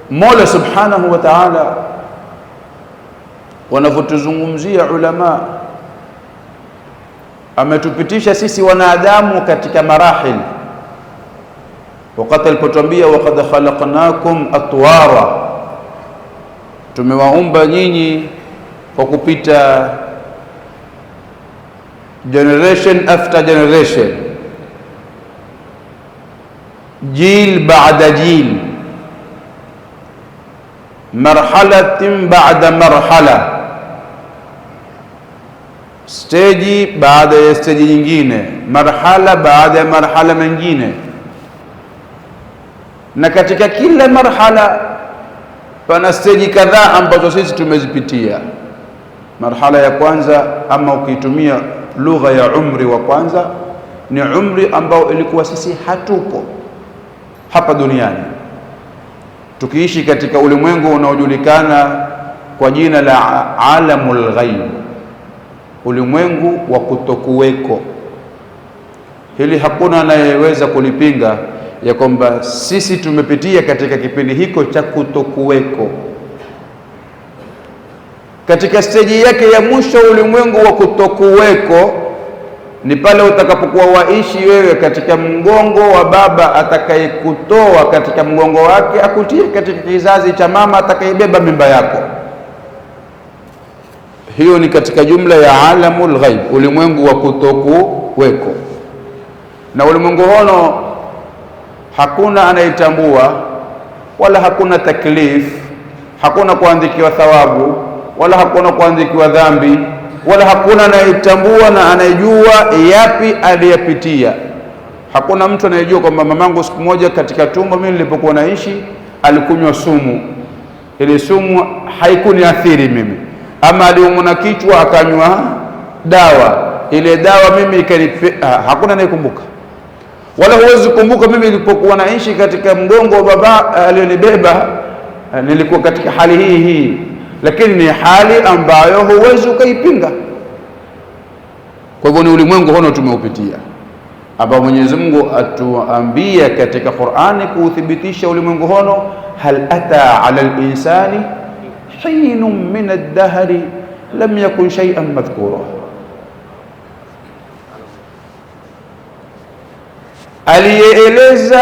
Mola subhanahu wa ta'ala wanavyotuzungumzia ulama, ametupitisha sisi wanadamu katika marahil, wakati alipotuambia waqad khalaqnakum atwara, tumewaumba nyinyi kwa kupita generation after generation, jil baada jil, marhalatin baada marhala, stage baada ya stage nyingine, marhala baada ya marhala mengine. Na katika kila marhala pana stage kadhaa ambazo sisi tumezipitia. Marhala ya kwanza, ama ukitumia lugha ya umri wa kwanza, ni umri ambao ilikuwa sisi hatupo hapa duniani, tukiishi katika ulimwengu unaojulikana kwa jina la alamul ghaib, ulimwengu wa kutokuweko. Hili hakuna anayeweza kulipinga, ya kwamba sisi tumepitia katika kipindi hiko cha kutokuweko. Katika steji yake ya mwisho, ulimwengu wa kutokuweko, ni pale utakapokuwa waishi wewe katika mgongo wa baba atakayekutoa katika mgongo wake akutie katika kizazi cha mama atakayebeba mimba yako. Hiyo ni katika jumla ya alamul ghaib, ulimwengu wa kutokuweko. Na ulimwengu hono hakuna anayetambua, wala hakuna taklif, hakuna kuandikiwa thawabu, wala hakuna kuandikiwa dhambi, wala hakuna anayetambua na anayejua yapi aliyapitia. Hakuna mtu anayejua kwamba mamangu siku moja katika tumbo mimi nilipokuwa naishi alikunywa sumu, ile sumu haikuniathiri mimi, ama aliumwa na kichwa akanywa dawa, ile dawa mimi hakuna anayekumbuka. Wala huwezi kumbuka mimi nilipokuwa naishi katika mgongo wa baba alionibeba nilikuwa katika hali hii, lakini ni hali ambayo huwezi ukaipinga. Kwa hivyo ni ulimwengu hono tumeupitia, ambao Mwenyezi Mungu atuambia katika Qur'ani kuuthibitisha ulimwengu hono, hal ata ala al-insani hinun min ad-dahri lam yakun shay'an madhkura. Aliyeeleza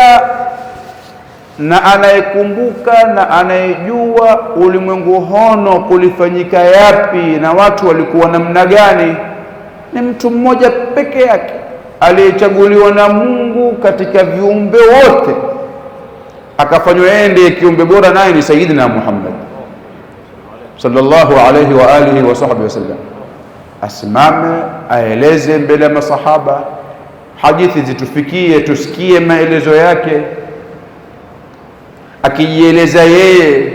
na anayekumbuka na anayejua ulimwengu hono kulifanyika yapi na watu walikuwa namna gani, ni mtu mmoja peke yake aliyechaguliwa na Mungu katika viumbe wote, akafanywa yeye ndiye kiumbe bora, naye ni Sayyidina Muhammad sallallahu alayhi wa alihi wa sahbihi wasallam. Asimame aeleze mbele ya masahaba, hadithi zitufikie tusikie maelezo yake, akijieleza yeye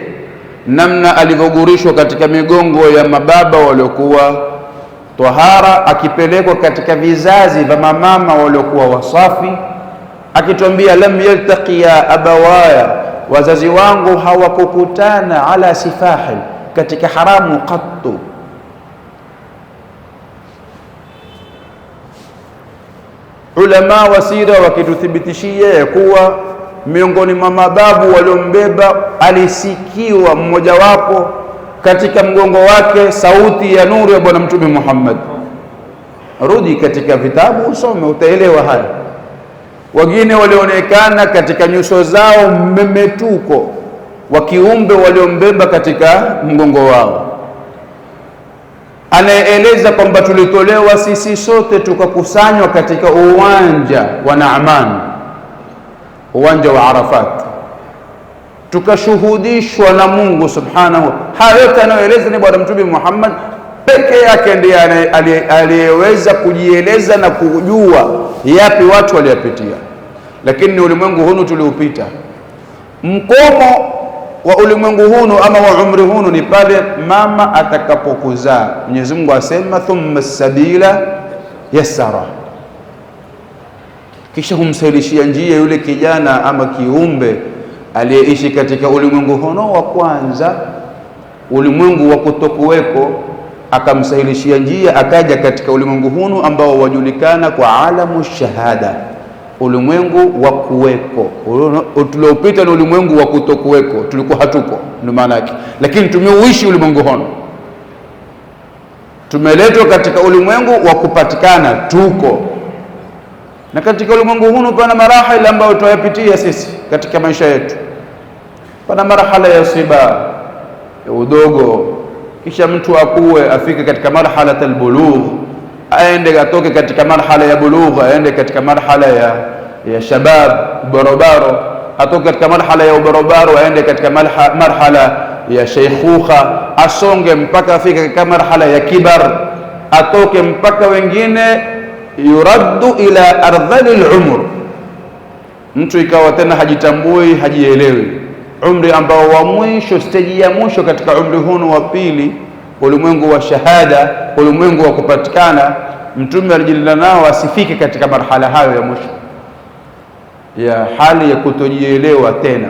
namna alivyogurishwa katika migongo ya mababa waliokuwa tahara, akipelekwa katika vizazi vya mamama waliokuwa wasafi, akituambia lam yaltaqiya abawaya, wazazi wangu hawakukutana ala sifahi, katika haramu qattu. Ulama wa sira wakituthibitishia ya kuwa miongoni mwa mababu waliombeba alisikiwa mmojawapo katika mgongo wake sauti ya nuru ya Bwana Mtume Muhammad. Rudi katika vitabu usome, utaelewa haya. Wengine walionekana katika nyuso zao mmemetuko wa kiumbe waliombeba katika mgongo wao. Anaeleza kwamba tulitolewa sisi sote tukakusanywa katika uwanja wa Naaman, uwanja wa Arafat, tukashuhudishwa na Mungu subhanahu. Haya yote anayoeleza ni Bwana Mtume Muhammad peke yake ndiye aliyeweza kujieleza na kujua yapi watu waliyapitia. Lakini ni ulimwengu hunu tuliopita. Mkomo wa ulimwengu hunu ama wa umri hunu ni pale mama atakapokuzaa. Mwenyezi Mungu asema thumma sabila yassara, kisha humsahilishia njia yule kijana ama kiumbe aliyeishi katika ulimwengu hono wa kwanza, ulimwengu wa kutokuweko, akamsahilishia njia akaja katika ulimwengu hunu ambao wajulikana kwa alamu shahada, ulimwengu wa kuweko. Tuliopita ni ulimwengu wa kutokuweko, tulikuwa hatuko, ndio maana yake. Lakini tumeuishi ulimwengu hono, tumeletwa katika ulimwengu wa kupatikana, tuko. Na katika ulimwengu huu pana marahili ambayo tuyapitia sisi katika maisha yetu. Pana marhala ya siba, ya udogo, kisha mtu akue afike katika marhala al-bulugh, aende atoke katika marhala ya bulugh aende katika marhala ya shabab, barobaro, atoke katika marhala ya barobaro aende katika marhala ya sheikhukha, asonge mpaka afike katika marhala ya kibar, atoke mpaka wengine yuraddu ila ardhali al-umr. Mtu ikawa tena hajitambui, hajielewi, umri ambao wa mwisho, stage ya mwisho katika umri huu wa pili, ulimwengu wa shahada, ulimwengu wa kupatikana. Mtume alijilinda nao asifike katika marhala hayo ya mwisho ya hali ya kutojielewa tena.